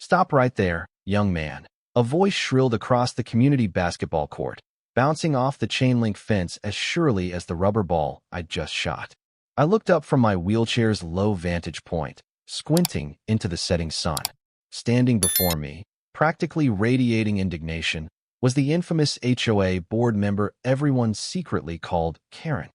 Stop right there, young man. A voice shrilled across the community basketball court, bouncing off the chain-link fence as surely as the rubber ball I'd just shot. I looked up from my wheelchair's low vantage point, squinting into the setting sun. Standing before me, practically radiating indignation, was the infamous HOA board member everyone secretly called Karen.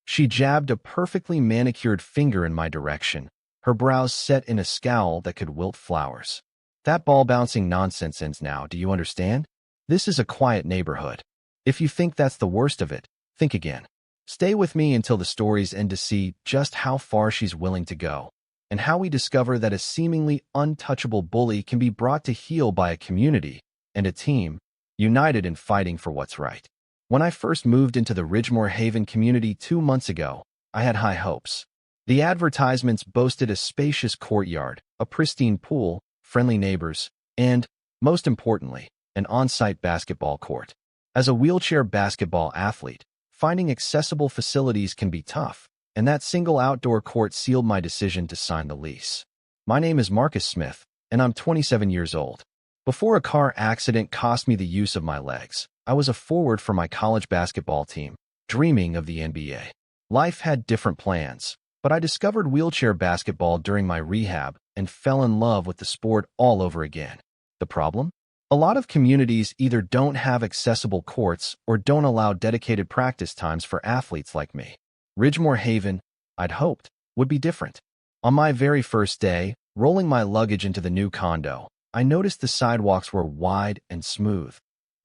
She jabbed a perfectly manicured finger in my direction, her brows set in a scowl that could wilt flowers. That ball-bouncing nonsense ends now, do you understand? This is a quiet neighborhood. If you think that's the worst of it, think again. Stay with me until the stories end to see just how far she's willing to go, and how we discover that a seemingly untouchable bully can be brought to heel by a community and a team united in fighting for what's right. When I first moved into the Ridgemore Haven community 2 months ago, I had high hopes. The advertisements boasted a spacious courtyard, a pristine pool, friendly neighbors, and, most importantly, an on-site basketball court. As a wheelchair basketball athlete, finding accessible facilities can be tough, and that single outdoor court sealed my decision to sign the lease. My name is Marcus Smith, and I'm 27 years old. Before a car accident cost me the use of my legs, I was a forward for my college basketball team, dreaming of the NBA. Life had different plans, but I discovered wheelchair basketball during my rehab and fell in love with the sport all over again. The problem? A lot of communities either don't have accessible courts or don't allow dedicated practice times for athletes like me. Ridgemore Haven, I'd hoped, would be different. On my very first day, rolling my luggage into the new condo, I noticed the sidewalks were wide and smooth,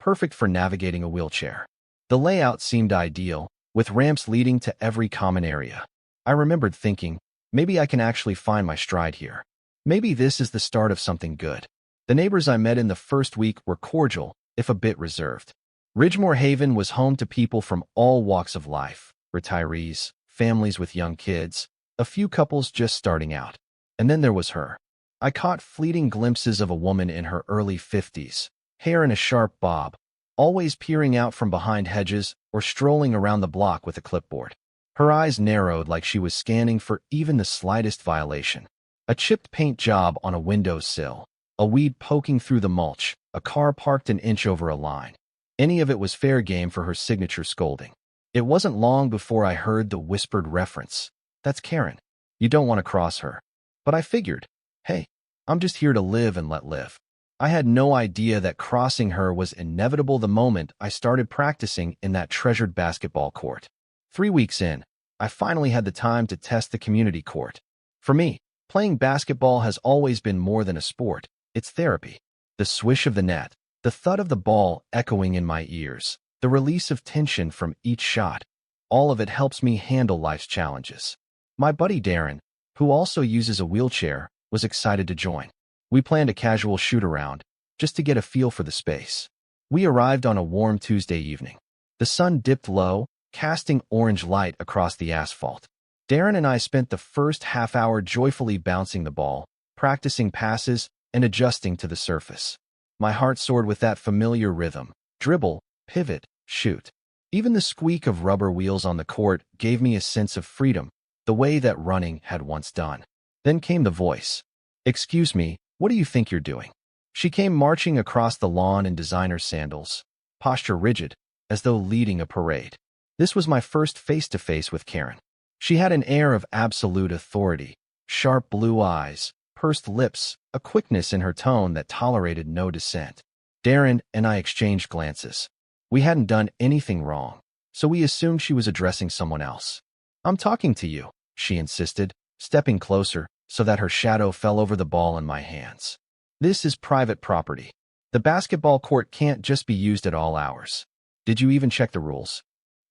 perfect for navigating a wheelchair. The layout seemed ideal, with ramps leading to every common area. I remembered thinking, maybe I can actually find my stride here. Maybe this is the start of something good. The neighbors I met in the first week were cordial, if a bit reserved. Ridgemore Haven was home to people from all walks of life, retirees, families with young kids, a few couples just starting out. And then there was her. I caught fleeting glimpses of a woman in her early 50s, hair in a sharp bob, always peering out from behind hedges or strolling around the block with a clipboard. Her eyes narrowed like she was scanning for even the slightest violation. A chipped paint job on a windowsill, a weed poking through the mulch, a car parked an inch over a line. Any of it was fair game for her signature scolding. It wasn't long before I heard the whispered reference. That's Karen. You don't want to cross her. But I figured, hey, I'm just here to live and let live. I had no idea that crossing her was inevitable the moment I started practicing in that treasured basketball court. 3 weeks in, I finally had the time to test the community court. For me, playing basketball has always been more than a sport. It's therapy. The swish of the net, the thud of the ball echoing in my ears, the release of tension from each shot. All of it helps me handle life's challenges. My buddy Darren, who also uses a wheelchair, was excited to join. We planned a casual shoot-around, just to get a feel for the space. We arrived on a warm Tuesday evening. The sun dipped low, casting orange light across the asphalt. Darren and I spent the first half hour joyfully bouncing the ball, practicing passes, and adjusting to the surface. My heart soared with that familiar rhythm: dribble, pivot, shoot. Even the squeak of rubber wheels on the court gave me a sense of freedom, the way that running had once done. Then came the voice. "Excuse me, what do you think you're doing?" She came marching across the lawn in designer sandals, posture rigid, as though leading a parade. This was my first face-to-face with Karen. She had an air of absolute authority, sharp blue eyes, pursed lips, a quickness in her tone that tolerated no dissent. Darren and I exchanged glances. We hadn't done anything wrong, so we assumed she was addressing someone else. "I'm talking to you," she insisted, stepping closer so that her shadow fell over the ball in my hands. "This is private property. The basketball court can't just be used at all hours. Did you even check the rules?"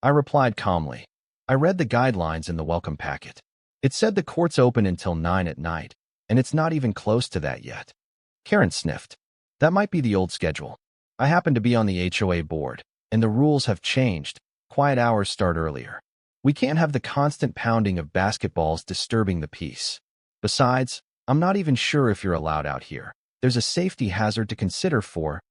I replied calmly. I read the guidelines in the welcome packet. It said the court's open until 9 at night, and it's not even close to that yet. Karen sniffed. "That might be the old schedule. I happen to be on the HOA board, and the rules have changed. Quiet hours start earlier. We can't have the constant pounding of basketballs disturbing the peace. Besides, I'm not even sure if you're allowed out here. There's a safety hazard to consider for,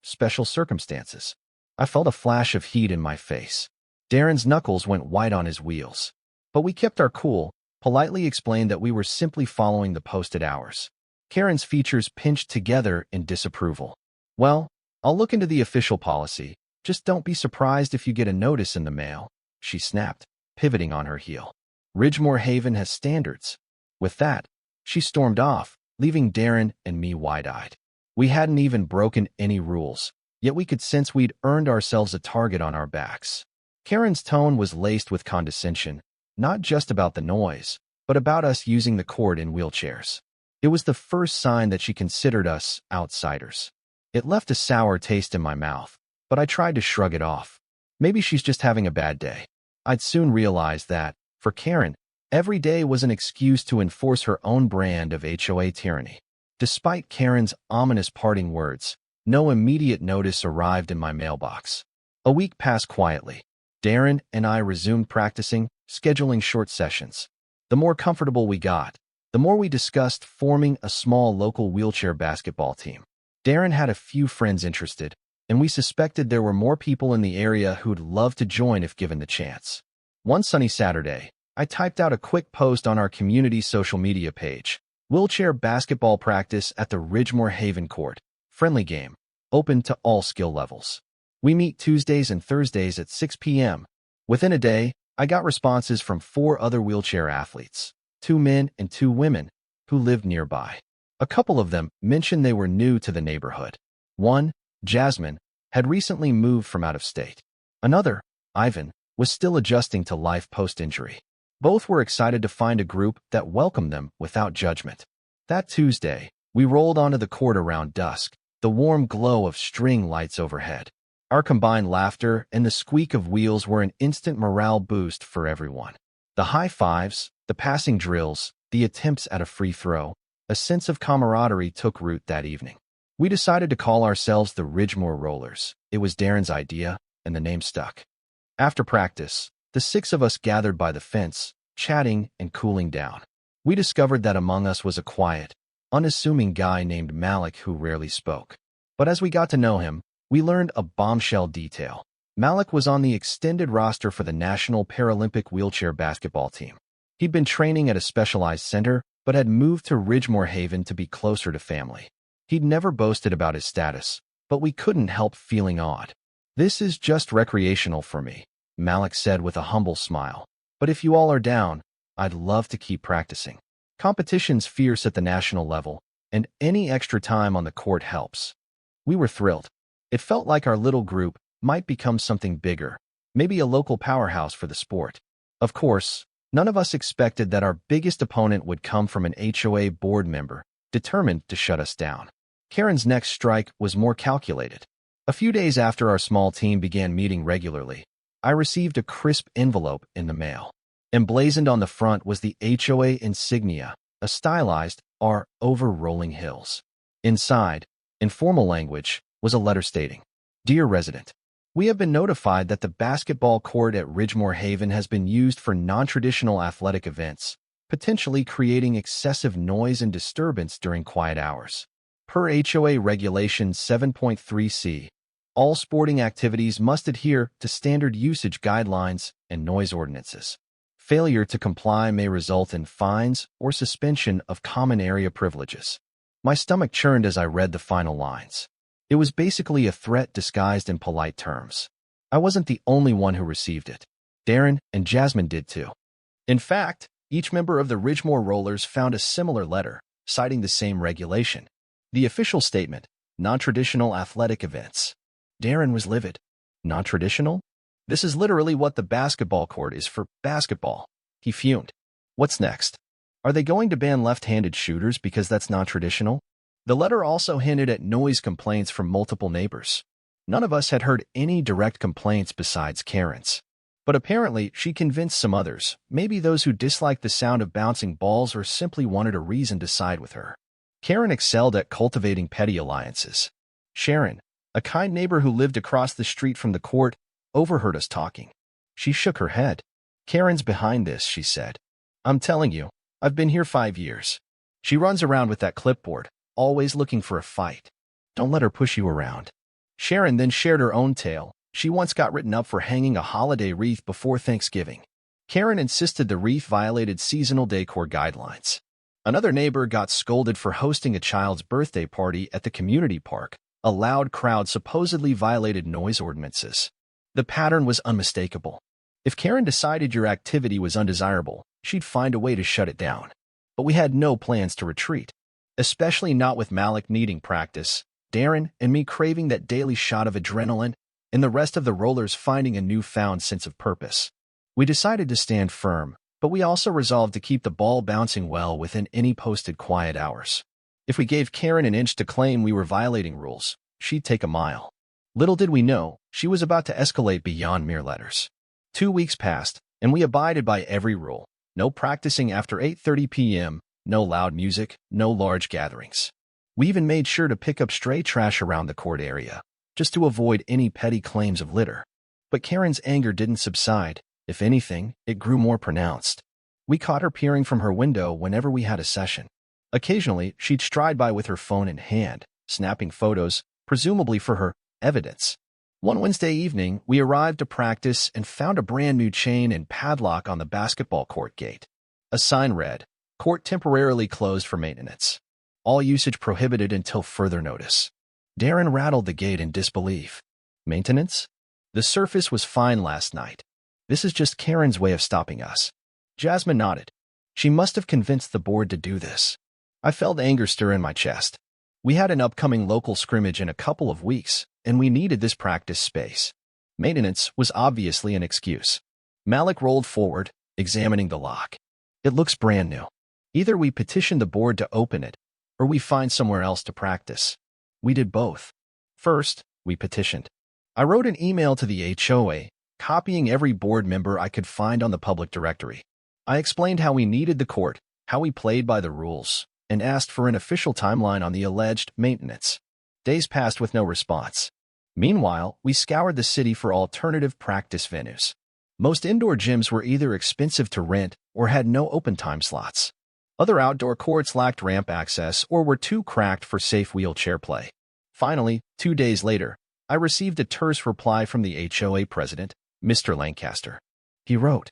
special circumstances." I felt a flash of heat in my face. Darren's knuckles went white on his wheels. But we kept our cool, politely explained that we were simply following the posted hours. Karen's features pinched together in disapproval. Well, I'll look into the official policy. Just don't be surprised if you get a notice in the mail, she snapped, pivoting on her heel. Ridgemore Haven has standards. With that, she stormed off, leaving Darren and me wide-eyed. We hadn't even broken any rules, yet we could sense we'd earned ourselves a target on our backs. Karen's tone was laced with condescension, not just about the noise, but about us using the court in wheelchairs. It was the first sign that she considered us outsiders. It left a sour taste in my mouth, but I tried to shrug it off. Maybe she's just having a bad day. I'd soon realize that, for Karen, every day was an excuse to enforce her own brand of HOA tyranny. Despite Karen's ominous parting words, no immediate notice arrived in my mailbox. A week passed quietly. Darren and I resumed practicing, scheduling short sessions. The more comfortable we got, the more we discussed forming a small local wheelchair basketball team. Darren had a few friends interested, and we suspected there were more people in the area who'd love to join if given the chance. One sunny Saturday, I typed out a quick post on our community social media page. Wheelchair basketball practice at the Ridgemore Haven Court. Friendly game. Open to all skill levels. We meet Tuesdays and Thursdays at 6 p.m. Within a day, I got responses from 4 other wheelchair athletes, 2 men and 2 women, who lived nearby. A couple of them mentioned they were new to the neighborhood. One, Jasmine, had recently moved from out of state. Another, Ivan, was still adjusting to life post-injury. Both were excited to find a group that welcomed them without judgment. That Tuesday, we rolled onto the court around dusk, the warm glow of string lights overhead. Our combined laughter and the squeak of wheels were an instant morale boost for everyone. The high fives, the passing drills, the attempts at a free throw, a sense of camaraderie took root that evening. We decided to call ourselves the Ridgemore Rollers. It was Darren's idea, and the name stuck. After practice, the 6 of us gathered by the fence, chatting and cooling down. We discovered that among us was a quiet, unassuming guy named Malik who rarely spoke. But as we got to know him, we learned a bombshell detail. Malik was on the extended roster for the National Paralympic wheelchair basketball team. He'd been training at a specialized center, but had moved to Ridgemore Haven to be closer to family. He'd never boasted about his status, but we couldn't help feeling awed. "This is just recreational for me," Malik said with a humble smile. "But if you all are down, I'd love to keep practicing. Competition's fierce at the national level, and any extra time on the court helps." We were thrilled. It felt like our little group might become something bigger, maybe a local powerhouse for the sport. Of course, none of us expected that our biggest opponent would come from an HOA board member, determined to shut us down. Karen's next strike was more calculated. A few days after our small team began meeting regularly, I received a crisp envelope in the mail. Emblazoned on the front was the HOA insignia, a stylized R over rolling hills. Inside, in formal language, was a letter stating, "Dear resident, we have been notified that the basketball court at Ridgemore Haven has been used for non-traditional athletic events, potentially creating excessive noise and disturbance during quiet hours. Per HOA Regulation 7.3c, all sporting activities must adhere to standard usage guidelines and noise ordinances. Failure to comply may result in fines or suspension of common area privileges." My stomach churned as I read the final lines. It was basically a threat disguised in polite terms. I wasn't the only one who received it. Darren and Jasmine did too. In fact, each member of the Ridgemore Rollers found a similar letter, citing the same regulation. The official statement, non-traditional athletic events. Darren was livid. Non-traditional? This is literally what the basketball court is for basketball. He fumed. What's next? Are they going to ban left-handed shooters because that's non-traditional? The letter also hinted at noise complaints from multiple neighbors. None of us had heard any direct complaints besides Karen's. But apparently, she convinced some others, maybe those who disliked the sound of bouncing balls or simply wanted a reason to side with her. Karen excelled at cultivating petty alliances. Sharon, a kind neighbor who lived across the street from the court, overheard us talking. She shook her head. "Karen's behind this," she said. "I'm telling you, I've been here 5 years. She runs around with that clipboard, always looking for a fight. Don't let her push you around." Sharon then shared her own tale. She once got written up for hanging a holiday wreath before Thanksgiving. Karen insisted the wreath violated seasonal decor guidelines. Another neighbor got scolded for hosting a child's birthday party at the community park. A loud crowd supposedly violated noise ordinances. The pattern was unmistakable. If Karen decided your activity was undesirable, she'd find a way to shut it down. But we had no plans to retreat, especially not with Malik needing practice, Darren and me craving that daily shot of adrenaline, and the rest of the rollers finding a newfound sense of purpose. We decided to stand firm, but we also resolved to keep the ball bouncing well within any posted quiet hours. If we gave Karen an inch to claim we were violating rules, she'd take a mile. Little did we know, she was about to escalate beyond mere letters. 2 weeks passed, and we abided by every rule. No practicing after 8:30 p.m., no loud music, no large gatherings. We even made sure to pick up stray trash around the court area, just to avoid any petty claims of litter. But Karen's anger didn't subside. If anything, it grew more pronounced. We caught her peering from her window whenever we had a session. Occasionally, she'd stride by with her phone in hand, snapping photos, presumably for her evidence. One Wednesday evening, we arrived to practice and found a brand new chain and padlock on the basketball court gate. A sign read, "Court temporarily closed for maintenance. All usage prohibited until further notice." Darren rattled the gate in disbelief. Maintenance? The surface was fine last night. This is just Karen's way of stopping us. Jasmine nodded. She must have convinced the board to do this. I felt anger stir in my chest. We had an upcoming local scrimmage in a couple of weeks, and we needed this practice space. Maintenance was obviously an excuse. Malik rolled forward, examining the lock. It looks brand new. Either we petition the board to open it, or we find somewhere else to practice. We did both. First, we petitioned. I wrote an email to the HOA, copying every board member I could find on the public directory. I explained how we needed the court, how we played by the rules, and asked for an official timeline on the alleged maintenance. Days passed with no response. Meanwhile, we scoured the city for alternative practice venues. Most indoor gyms were either expensive to rent or had no open time slots. Other outdoor courts lacked ramp access or were too cracked for safe wheelchair play. Finally, 2 days later, I received a terse reply from the HOA president, Mr. Lancaster. He wrote,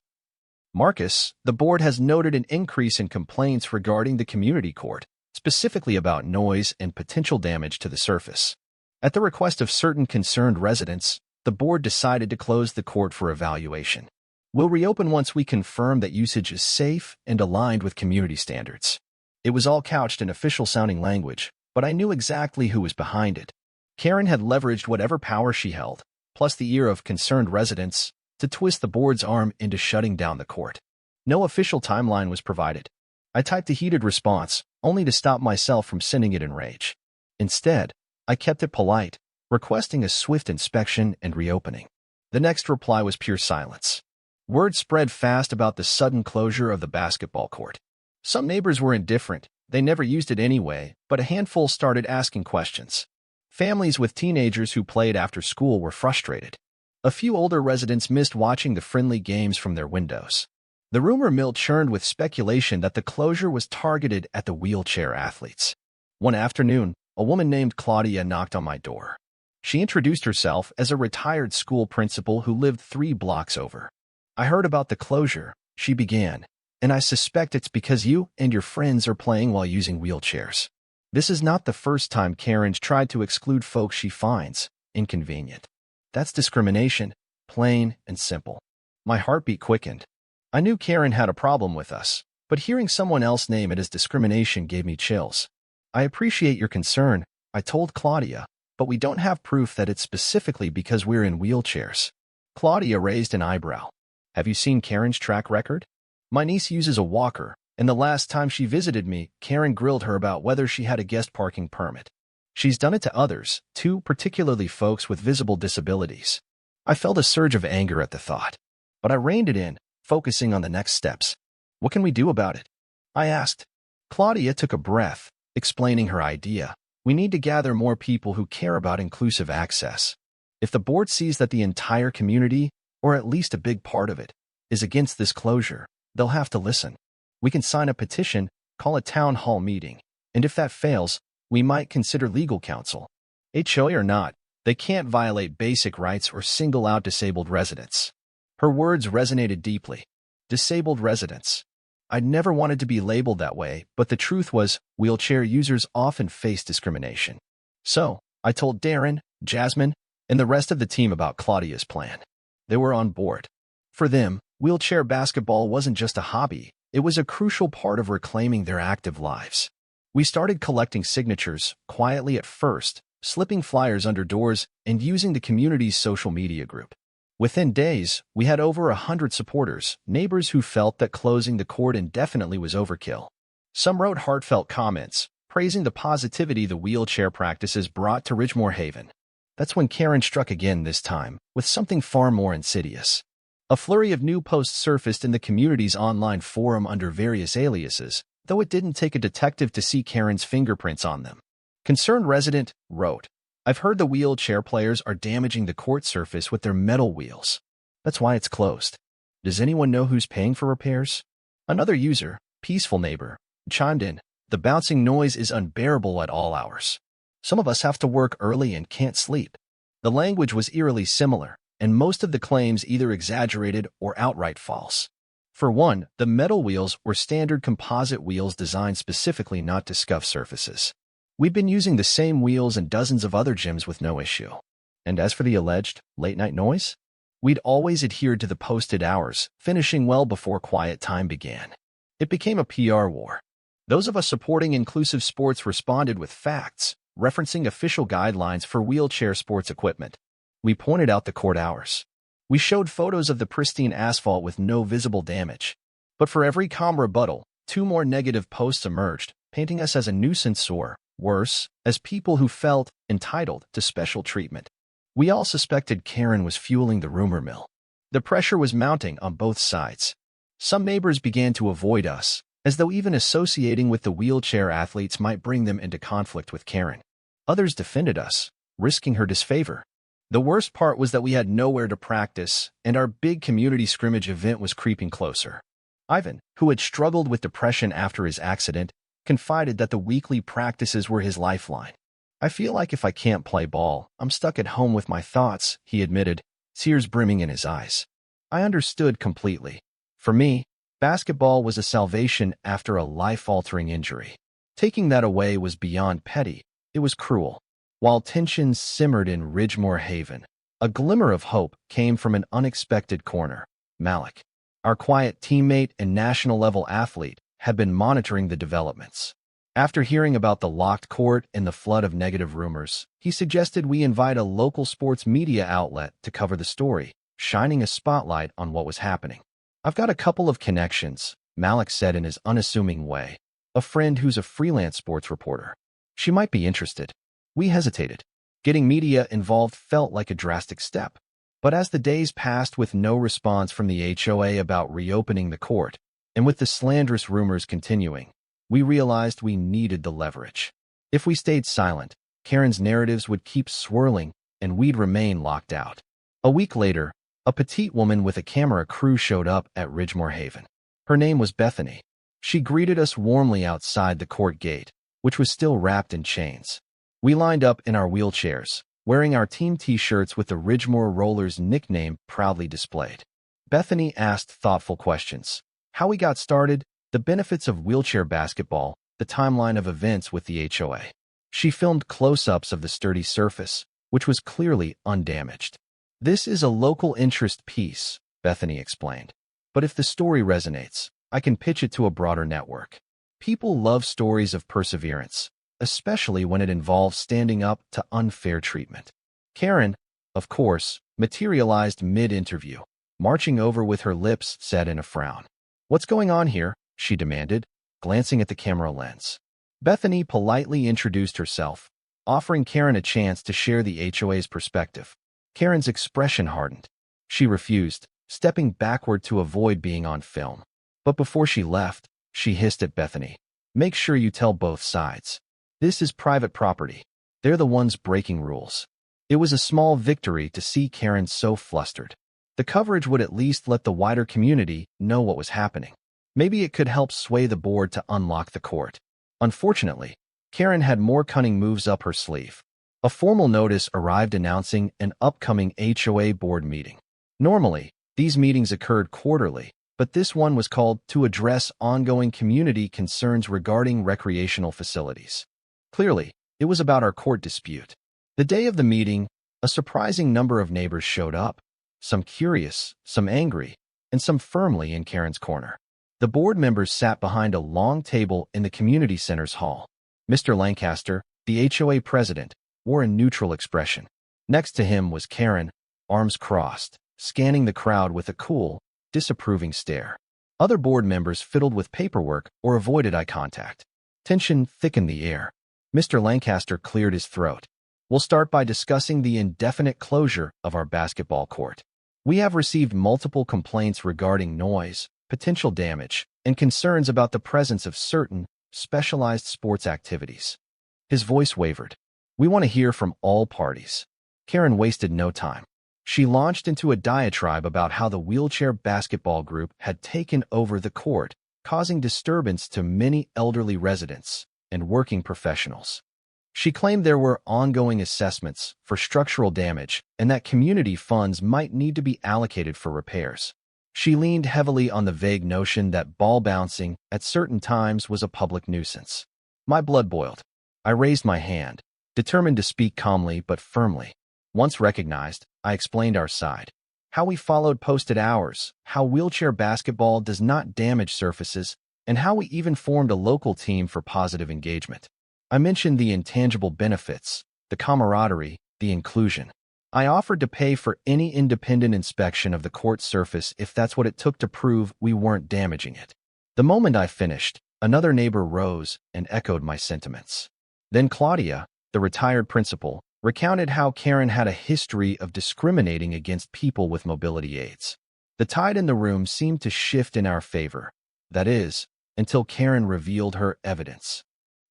"Marcus, the board has noted an increase in complaints regarding the community court, specifically about noise and potential damage to the surface. At the request of certain concerned residents, the board decided to close the court for evaluation. We'll reopen once we confirm that usage is safe and aligned with community standards." It was all couched in official-sounding language, but I knew exactly who was behind it. Karen had leveraged whatever power she held, plus the ear of concerned residents, to twist the board's arm into shutting down the court. No official timeline was provided. I typed a heated response, only to stop myself from sending it in rage. Instead, I kept it polite, requesting a swift inspection and reopening. The next reply was pure silence. Word spread fast about the sudden closure of the basketball court. Some neighbors were indifferent. They never used it anyway, but a handful started asking questions. Families with teenagers who played after school were frustrated. A few older residents missed watching the friendly games from their windows. The rumor mill churned with speculation that the closure was targeted at the wheelchair athletes. One afternoon, a woman named Claudia knocked on my door. She introduced herself as a retired school principal who lived 3 blocks over. "I heard about the closure," she began, "and I suspect it's because you and your friends are playing while using wheelchairs. This is not the first time Karen's tried to exclude folks she finds inconvenient. That's discrimination, plain and simple." My heartbeat quickened. I knew Karen had a problem with us, but hearing someone else name it as discrimination gave me chills. "I appreciate your concern," I told Claudia, "but we don't have proof that it's specifically because we're in wheelchairs." Claudia raised an eyebrow. "Have you seen Karen's track record? My niece uses a walker, and the last time she visited me, Karen grilled her about whether she had a guest parking permit. She's done it to others, too, particularly folks with visible disabilities." I felt a surge of anger at the thought, but I reined it in, focusing on the next steps. "What can we do about it?" I asked. Claudia took a breath, explaining her idea. "We need to gather more people who care about inclusive access. If the board sees that the entire community, or at least a big part of it, is against this closure, they'll have to listen. We can sign a petition, call a town hall meeting, and if that fails, we might consider legal counsel. HOA or not, they can't violate basic rights or single out disabled residents." Her words resonated deeply. Disabled residents. I'd never wanted to be labeled that way, but the truth was, wheelchair users often face discrimination. So, I told Darren, Jasmine, and the rest of the team about Claudia's plan. They were on board. For them, wheelchair basketball wasn't just a hobby, it was a crucial part of reclaiming their active lives. We started collecting signatures, quietly at first, slipping flyers under doors, and using the community's social media group. Within days, we had over 100 supporters, neighbors who felt that closing the court indefinitely was overkill. Some wrote heartfelt comments, praising the positivity the wheelchair practices brought to Ridgemore Haven. That's when Karen struck again this time, with something far more insidious. A flurry of new posts surfaced in the community's online forum under various aliases, though it didn't take a detective to see Karen's fingerprints on them. Concerned resident wrote, "I've heard the wheelchair players are damaging the court surface with their metal wheels. That's why it's closed. Does anyone know who's paying for repairs?" Another user, Peaceful Neighbor, chimed in, "The bouncing noise is unbearable at all hours. Some of us have to work early and can't sleep." The language was eerily similar, and most of the claims either exaggerated or outright false. For one, the metal wheels were standard composite wheels designed specifically not to scuff surfaces. We've been using the same wheels in dozens of other gyms with no issue. And as for the alleged late-night noise, we'd always adhered to the posted hours, finishing well before quiet time began. It became a PR war. Those of us supporting inclusive sports responded with facts, referencing official guidelines for wheelchair sports equipment. We pointed out the court hours. We showed photos of the pristine asphalt with no visible damage. But for every calm rebuttal, 2 more negative posts emerged, painting us as a nuisance or, worse, as people who felt entitled to special treatment. We all suspected Karen was fueling the rumor mill. The pressure was mounting on both sides. Some neighbors began to avoid us, as though even associating with the wheelchair athletes might bring them into conflict with Karen. Others defended us, risking her disfavor. The worst part was that we had nowhere to practice, and our big community scrimmage event was creeping closer. Ivan, who had struggled with depression after his accident, confided that the weekly practices were his lifeline. "I feel like if I can't play ball, I'm stuck at home with my thoughts," he admitted, tears brimming in his eyes. I understood completely. For me, basketball was a salvation after a life-altering injury. Taking that away was beyond petty. It was cruel. While tensions simmered in Ridgemore Haven, a glimmer of hope came from an unexpected corner. Malik, our quiet teammate and national-level athlete, had been monitoring the developments. After hearing about the locked court and the flood of negative rumors, he suggested we invite a local sports media outlet to cover the story, shining a spotlight on what was happening. "I've got a couple of connections," Malik said in his unassuming way. "A friend who's a freelance sports reporter. She might be interested." We hesitated. Getting media involved felt like a drastic step. But as the days passed with no response from the HOA about reopening the court, and with the slanderous rumors continuing, we realized we needed the leverage. If we stayed silent, Karen's narratives would keep swirling, and we'd remain locked out. A week later, a petite woman with a camera crew showed up at Ridgemore Haven. Her name was Bethany. She greeted us warmly outside the court gate, which was still wrapped in chains. We lined up in our wheelchairs, wearing our team t-shirts with the Ridgemore Rollers nickname proudly displayed. Bethany asked thoughtful questions. How we got started, the benefits of wheelchair basketball, the timeline of events with the HOA. She filmed close-ups of the sturdy surface, which was clearly undamaged. "This is a local interest piece," Bethany explained. "But if the story resonates, I can pitch it to a broader network. People love stories of perseverance, especially when it involves standing up to unfair treatment." Karen, of course, materialized mid-interview, marching over with her lips set in a frown. "What's going on here?" she demanded, glancing at the camera lens. Bethany politely introduced herself, offering Karen a chance to share the HOA's perspective. Karen's expression hardened. She refused, stepping backward to avoid being on film. But before she left, she hissed at Bethany, "Make sure you tell both sides. This is private property. They're the ones breaking rules." It was a small victory to see Karen so flustered. The coverage would at least let the wider community know what was happening. Maybe it could help sway the board to unlock the court. Unfortunately, Karen had more cunning moves up her sleeve. A formal notice arrived announcing an upcoming HOA board meeting. Normally, these meetings occurred quarterly, but this one was called to address ongoing community concerns regarding recreational facilities. Clearly, it was about our court dispute. The day of the meeting, a surprising number of neighbors showed up, some curious, some angry, and some firmly in Karen's corner. The board members sat behind a long table in the community center's hall. Mr. Lancaster, the HOA president, wore a neutral expression. Next to him was Karen, arms crossed, scanning the crowd with a cool, disapproving stare. Other board members fiddled with paperwork or avoided eye contact. Tension thickened the air. Mr. Lancaster cleared his throat. We'll start by discussing the indefinite closure of our basketball court. We have received multiple complaints regarding noise, potential damage, and concerns about the presence of certain specialized sports activities. His voice wavered. We want to hear from all parties. Karen wasted no time. She launched into a diatribe about how the wheelchair basketball group had taken over the court, causing disturbance to many elderly residents and working professionals. She claimed there were ongoing assessments for structural damage and that community funds might need to be allocated for repairs. She leaned heavily on the vague notion that ball bouncing at certain times was a public nuisance. My blood boiled. I raised my hand, determined to speak calmly but firmly. Once recognized, I explained our side. How we followed posted hours, how wheelchair basketball does not damage surfaces, and how we even formed a local team for positive engagement. I mentioned the intangible benefits, the camaraderie, the inclusion. I offered to pay for any independent inspection of the court surface if that's what it took to prove we weren't damaging it. The moment I finished, another neighbor rose and echoed my sentiments. Then Claudia, the retired principal, recounted how Karen had a history of discriminating against people with mobility aids. The tide in the room seemed to shift in our favor. That is, until Karen revealed her evidence.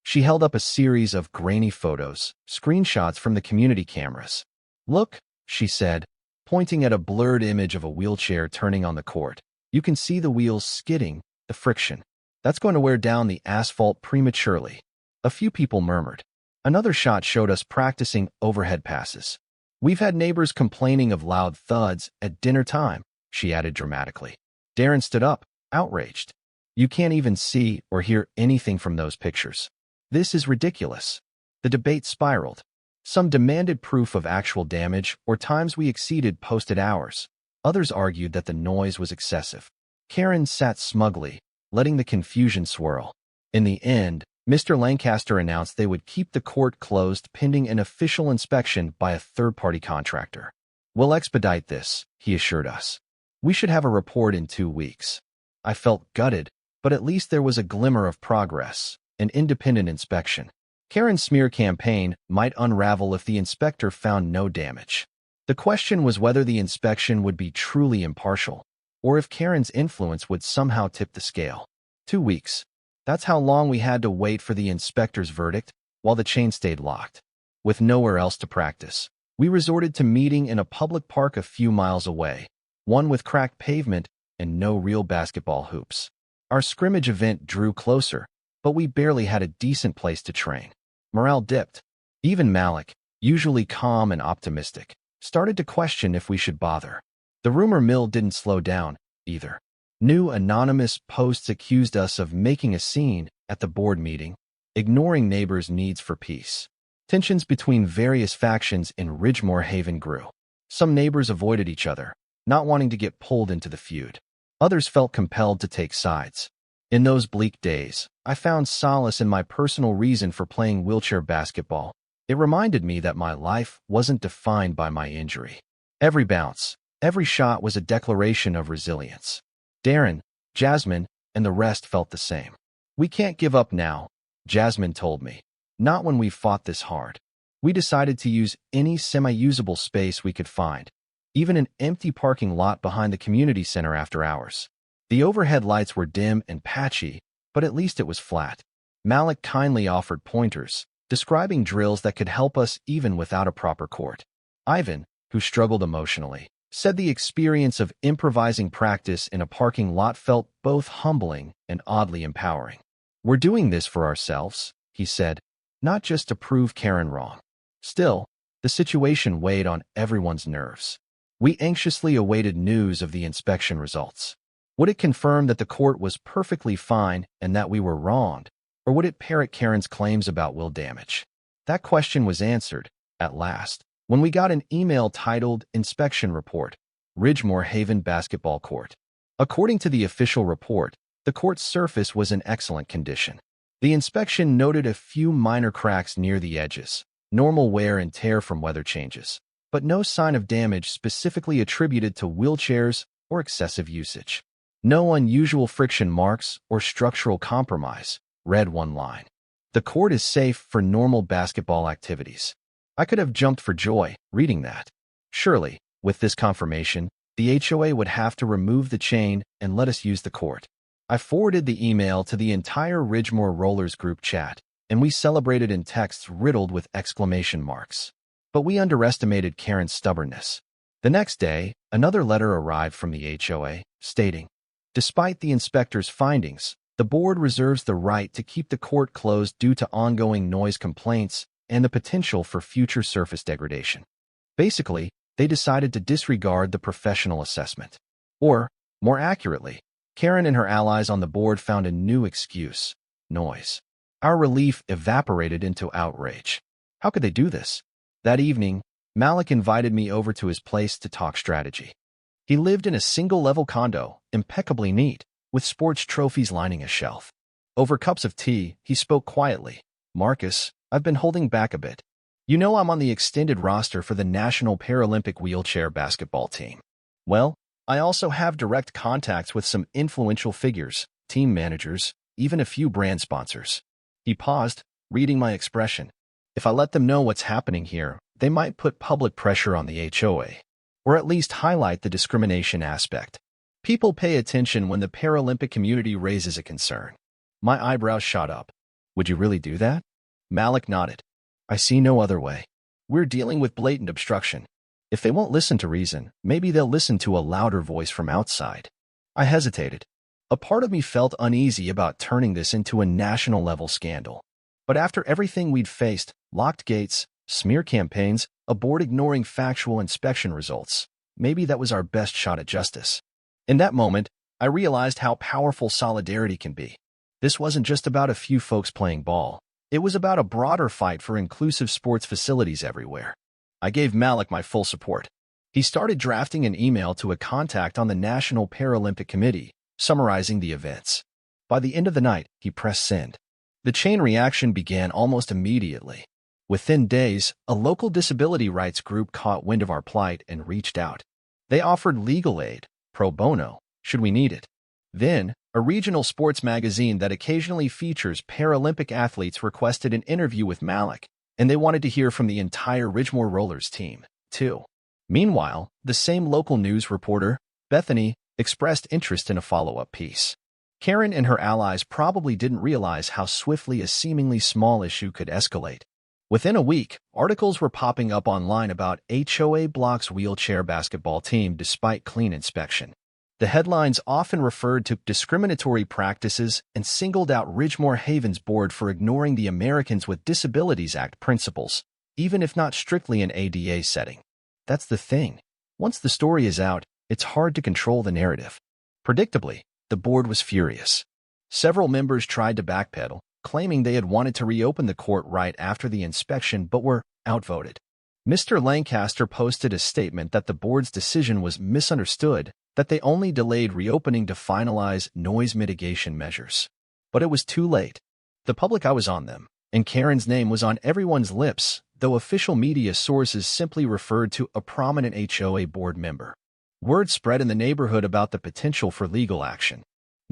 She held up a series of grainy photos, screenshots from the community cameras. Look, she said, pointing at a blurred image of a wheelchair turning on the court. You can see the wheels skidding, the friction. That's going to wear down the asphalt prematurely. A few people murmured. Another shot showed us practicing overhead passes. We've had neighbors complaining of loud thuds at dinner time, she added dramatically. Darren stood up, outraged. You can't even see or hear anything from those pictures. This is ridiculous. The debate spiraled. Some demanded proof of actual damage or times we exceeded posted hours. Others argued that the noise was excessive. Karen sat smugly, letting the confusion swirl. In the end, Mr. Lancaster announced they would keep the court closed pending an official inspection by a third-party contractor. We'll expedite this, he assured us. We should have a report in 2 weeks. I felt gutted, but at least there was a glimmer of progress, an independent inspection. Karen's smear campaign might unravel if the inspector found no damage. The question was whether the inspection would be truly impartial, or if Karen's influence would somehow tip the scale. 2 weeks. That's how long we had to wait for the inspector's verdict, while the chain stayed locked. With nowhere else to practice, we resorted to meeting in a public park a few miles away, one with cracked pavement and no real basketball hoops. Our scrimmage event drew closer, but we barely had a decent place to train. Morale dipped. Even Malik, usually calm and optimistic, started to question if we should bother. The rumor mill didn't slow down, either. New anonymous posts accused us of making a scene at the board meeting, ignoring neighbors' needs for peace. Tensions between various factions in Ridgemore Haven grew. Some neighbors avoided each other, not wanting to get pulled into the feud. Others felt compelled to take sides. In those bleak days, I found solace in my personal reason for playing wheelchair basketball. It reminded me that my life wasn't defined by my injury. Every bounce, every shot was a declaration of resilience. Darren, Jasmine, and the rest felt the same. We can't give up now, Jasmine told me. Not when we've fought this hard. We decided to use any semi-usable space we could find, even an empty parking lot behind the community center after hours. The overhead lights were dim and patchy, but at least it was flat. Malik kindly offered pointers, describing drills that could help us even without a proper court. Ivan, who struggled emotionally, said the experience of improvising practice in a parking lot felt both humbling and oddly empowering. We're doing this for ourselves, he said, not just to prove Karen wrong. Still, the situation weighed on everyone's nerves. We anxiously awaited news of the inspection results. Would it confirm that the court was perfectly fine and that we were wronged, or would it parrot Karen's claims about will damage? That question was answered, at last, when we got an email titled Inspection Report, Ridgemore Haven Basketball Court. According to the official report, the court's surface was in excellent condition. The inspection noted a few minor cracks near the edges, normal wear and tear from weather changes, but no sign of damage specifically attributed to wheelchairs or excessive usage. No unusual friction marks or structural compromise, read one line. The court is safe for normal basketball activities. I could have jumped for joy reading that. Surely, with this confirmation, the HOA would have to remove the chain and let us use the court. I forwarded the email to the entire Ridgemore Rollers group chat, and we celebrated in texts riddled with exclamation marks. But we underestimated Karen's stubbornness. The next day, another letter arrived from the HOA, stating, despite the inspector's findings, the board reserves the right to keep the court closed due to ongoing noise complaints and the potential for future surface degradation. Basically, they decided to disregard the professional assessment. Or, more accurately, Karen and her allies on the board found a new excuse: noise. Our relief evaporated into outrage. How could they do this? That evening, Malik invited me over to his place to talk strategy. He lived in a single-level condo, impeccably neat, with sports trophies lining a shelf. Over cups of tea, he spoke quietly. Marcus, I've been holding back a bit. You know I'm on the extended roster for the National Paralympic wheelchair basketball team. Well, I also have direct contacts with some influential figures, team managers, even a few brand sponsors. He paused, reading my expression. If I let them know what's happening here, they might put public pressure on the HOA, or at least highlight the discrimination aspect. People pay attention when the Paralympic community raises a concern. My eyebrows shot up. Would you really do that? Malik nodded. I see no other way. We're dealing with blatant obstruction. If they won't listen to reason, maybe they'll listen to a louder voice from outside. I hesitated. A part of me felt uneasy about turning this into a national-level scandal. But after everything we'd faced, locked gates, smear campaigns, a board ignoring factual inspection results, maybe that was our best shot at justice. In that moment, I realized how powerful solidarity can be. This wasn't just about a few folks playing ball. It was about a broader fight for inclusive sports facilities everywhere. I gave Malik my full support. He started drafting an email to a contact on the National Paralympic Committee, summarizing the events. By the end of the night, he pressed send. The chain reaction began almost immediately. Within days, a local disability rights group caught wind of our plight and reached out. They offered legal aid, pro bono, should we need it. Then, a regional sports magazine that occasionally features Paralympic athletes requested an interview with Malik, and they wanted to hear from the entire Ridgemore Rollers team, too. Meanwhile, the same local news reporter, Bethany, expressed interest in a follow-up piece. Karen and her allies probably didn't realize how swiftly a seemingly small issue could escalate. Within a week, articles were popping up online about HOA blocks wheelchair basketball team despite clean inspection. The headlines often referred to discriminatory practices and singled out Ridgemore Haven's board for ignoring the Americans with Disabilities Act principles, even if not strictly an ADA setting. That's the thing. Once the story is out, it's hard to control the narrative. Predictably, the board was furious. Several members tried to backpedal, claiming they had wanted to reopen the court right after the inspection but were outvoted. Mr. Lancaster posted a statement that the board's decision was misunderstood, that they only delayed reopening to finalize noise mitigation measures. But it was too late. The public eye was on them, and Karen's name was on everyone's lips, though official media sources simply referred to a prominent HOA board member. Word spread in the neighborhood about the potential for legal action.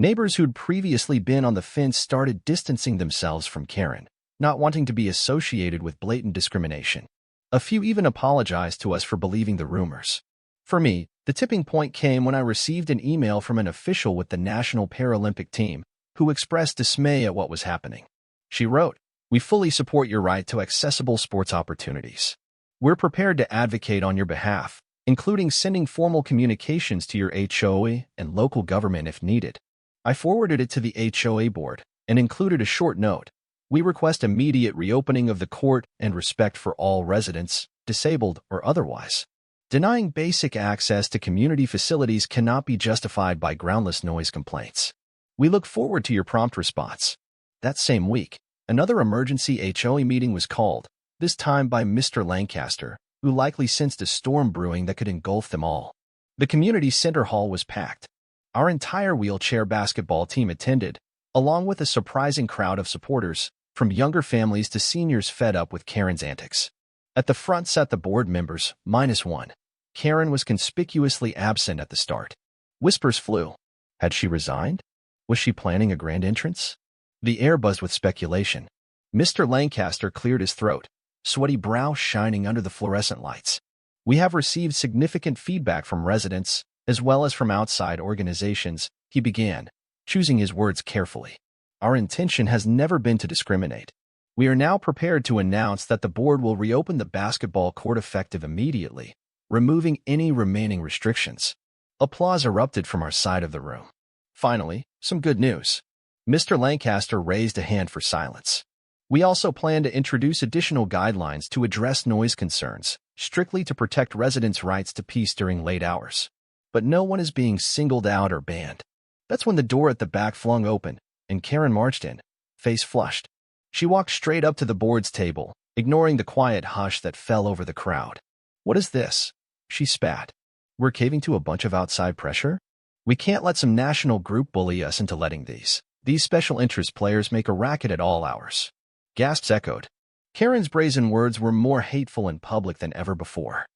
Neighbors who'd previously been on the fence started distancing themselves from Karen, not wanting to be associated with blatant discrimination. A few even apologized to us for believing the rumors. For me, the tipping point came when I received an email from an official with the National Paralympic team who expressed dismay at what was happening. She wrote, "We fully support your right to accessible sports opportunities. We're prepared to advocate on your behalf, including sending formal communications to your HOA and local government if needed." I forwarded it to the HOA board and included a short note. We request immediate reopening of the court and respect for all residents, disabled or otherwise. Denying basic access to community facilities cannot be justified by groundless noise complaints. We look forward to your prompt response. That same week, another emergency HOA meeting was called, this time by Mr. Lancaster, who likely sensed a storm brewing that could engulf them all. The community center hall was packed. Our entire wheelchair basketball team attended, along with a surprising crowd of supporters, from younger families to seniors fed up with Karen's antics. At the front sat the board members, -1. Karen was conspicuously absent at the start. Whispers flew. Had she resigned? Was she planning a grand entrance? The air buzzed with speculation. Mr. Lancaster cleared his throat, sweaty brow shining under the fluorescent lights. We have received significant feedback from residents, as well as from outside organizations, he began, choosing his words carefully. Our intention has never been to discriminate. We are now prepared to announce that the board will reopen the basketball court effective immediately, removing any remaining restrictions. Applause erupted from our side of the room. Finally, some good news. Mr. Lancaster raised a hand for silence. We also plan to introduce additional guidelines to address noise concerns, strictly to protect residents' rights to peace during late hours. But no one is being singled out or banned. That's when the door at the back flung open, and Karen marched in, face flushed. She walked straight up to the board's table, ignoring the quiet hush that fell over the crowd. What is this? She spat. We're caving to a bunch of outside pressure? We can't let some national group bully us into letting these special interest players make a racket at all hours. Gasps echoed. Karen's brazen words were more hateful in public than ever before.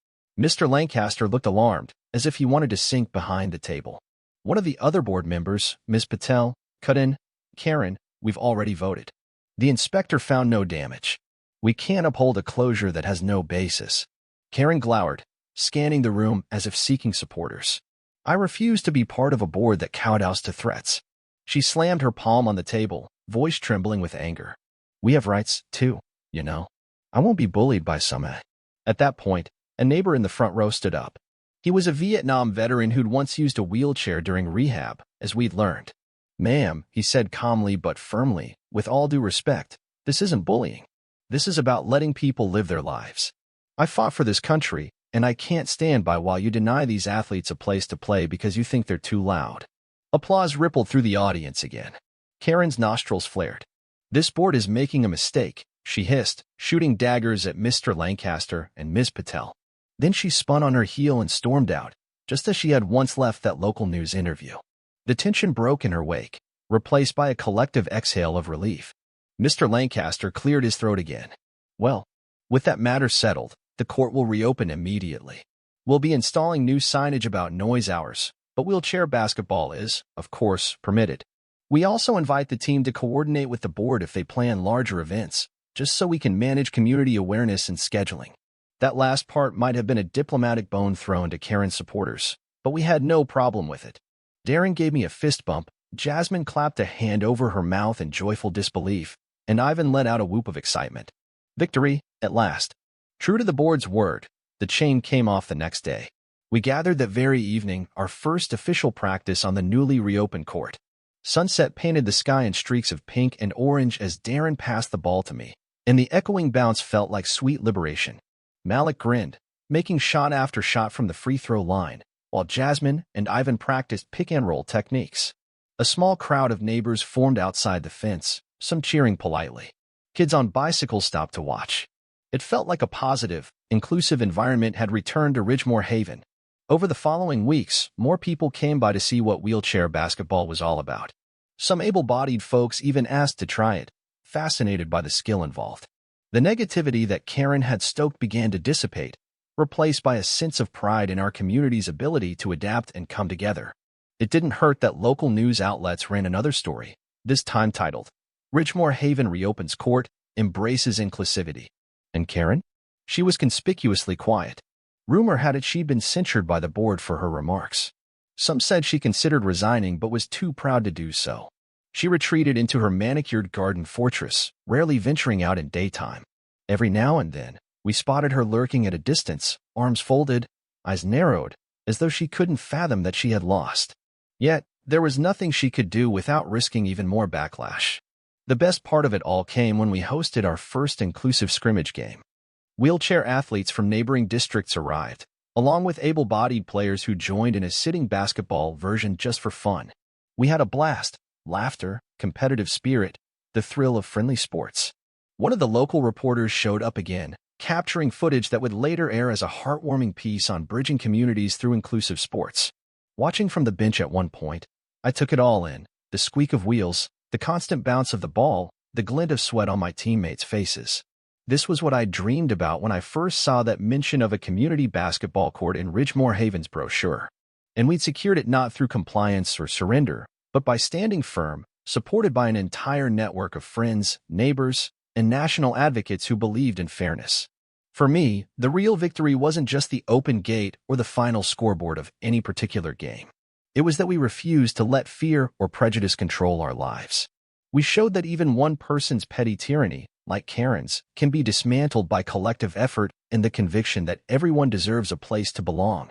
Mr. Lancaster looked alarmed, as if he wanted to sink behind the table. One of the other board members, Ms. Patel, cut in. Karen, we've already voted. The inspector found no damage. We can't uphold a closure that has no basis. Karen glowered, scanning the room as if seeking supporters. I refuse to be part of a board that kowtows to threats. She slammed her palm on the table, voice trembling with anger. We have rights, too, you know. I won't be bullied by some. At that point, a neighbor in the front row stood up. He was a Vietnam veteran who'd once used a wheelchair during rehab, as we'd learned. Ma'am, he said calmly but firmly, with all due respect, this isn't bullying. This is about letting people live their lives. I fought for this country, and I can't stand by while you deny these athletes a place to play because you think they're too loud. Applause rippled through the audience again. Karen's nostrils flared. This board is making a mistake, she hissed, shooting daggers at Mr. Lancaster and Ms. Patel. Then she spun on her heel and stormed out, just as she had once left that local news interview. The tension broke in her wake, replaced by a collective exhale of relief. Mr. Lancaster cleared his throat again. Well, with that matter settled, the court will reopen immediately. We'll be installing new signage about noise hours, but wheelchair basketball is, of course, permitted. We also invite the team to coordinate with the board if they plan larger events, just so we can manage community awareness and scheduling. That last part might have been a diplomatic bone thrown to Karen's supporters, but we had no problem with it. Darren gave me a fist bump, Jasmine clapped a hand over her mouth in joyful disbelief, and Ivan let out a whoop of excitement. Victory, at last. True to the board's word, the chain came off the next day. We gathered that very evening, our first official practice on the newly reopened court. Sunset painted the sky in streaks of pink and orange as Darren passed the ball to me, and the echoing bounce felt like sweet liberation. Malik grinned, making shot after shot from the free throw line, while Jasmine and Ivan practiced pick-and-roll techniques. A small crowd of neighbors formed outside the fence, some cheering politely. Kids on bicycles stopped to watch. It felt like a positive, inclusive environment had returned to Ridgemore Haven. Over the following weeks, more people came by to see what wheelchair basketball was all about. Some able-bodied folks even asked to try it, fascinated by the skill involved. The negativity that Karen had stoked began to dissipate, replaced by a sense of pride in our community's ability to adapt and come together. It didn't hurt that local news outlets ran another story, this time titled, Ridgemore Haven Reopens Court, Embraces Inclusivity. And Karen? She was conspicuously quiet. Rumor had it she'd been censured by the board for her remarks. Some said she considered resigning but was too proud to do so. She retreated into her manicured garden fortress, rarely venturing out in daytime. Every now and then, we spotted her lurking at a distance, arms folded, eyes narrowed, as though she couldn't fathom that she had lost. Yet, there was nothing she could do without risking even more backlash. The best part of it all came when we hosted our first inclusive scrimmage game. Wheelchair athletes from neighboring districts arrived, along with able-bodied players who joined in a sitting basketball version just for fun. We had a blast, laughter, competitive spirit, the thrill of friendly sports. One of the local reporters showed up again, capturing footage that would later air as a heartwarming piece on bridging communities through inclusive sports. Watching from the bench at one point, I took it all in, the squeak of wheels, the constant bounce of the ball, the glint of sweat on my teammates' faces. This was what I dreamed about when I first saw that mention of a community basketball court in Ridgemore Haven's brochure. And we'd secured it not through compliance or surrender, but by standing firm, supported by an entire network of friends, neighbors, and national advocates who believed in fairness. For me, the real victory wasn't just the open gate or the final scoreboard of any particular game. It was that we refused to let fear or prejudice control our lives. We showed that even one person's petty tyranny, like Karen's, can be dismantled by collective effort and the conviction that everyone deserves a place to belong.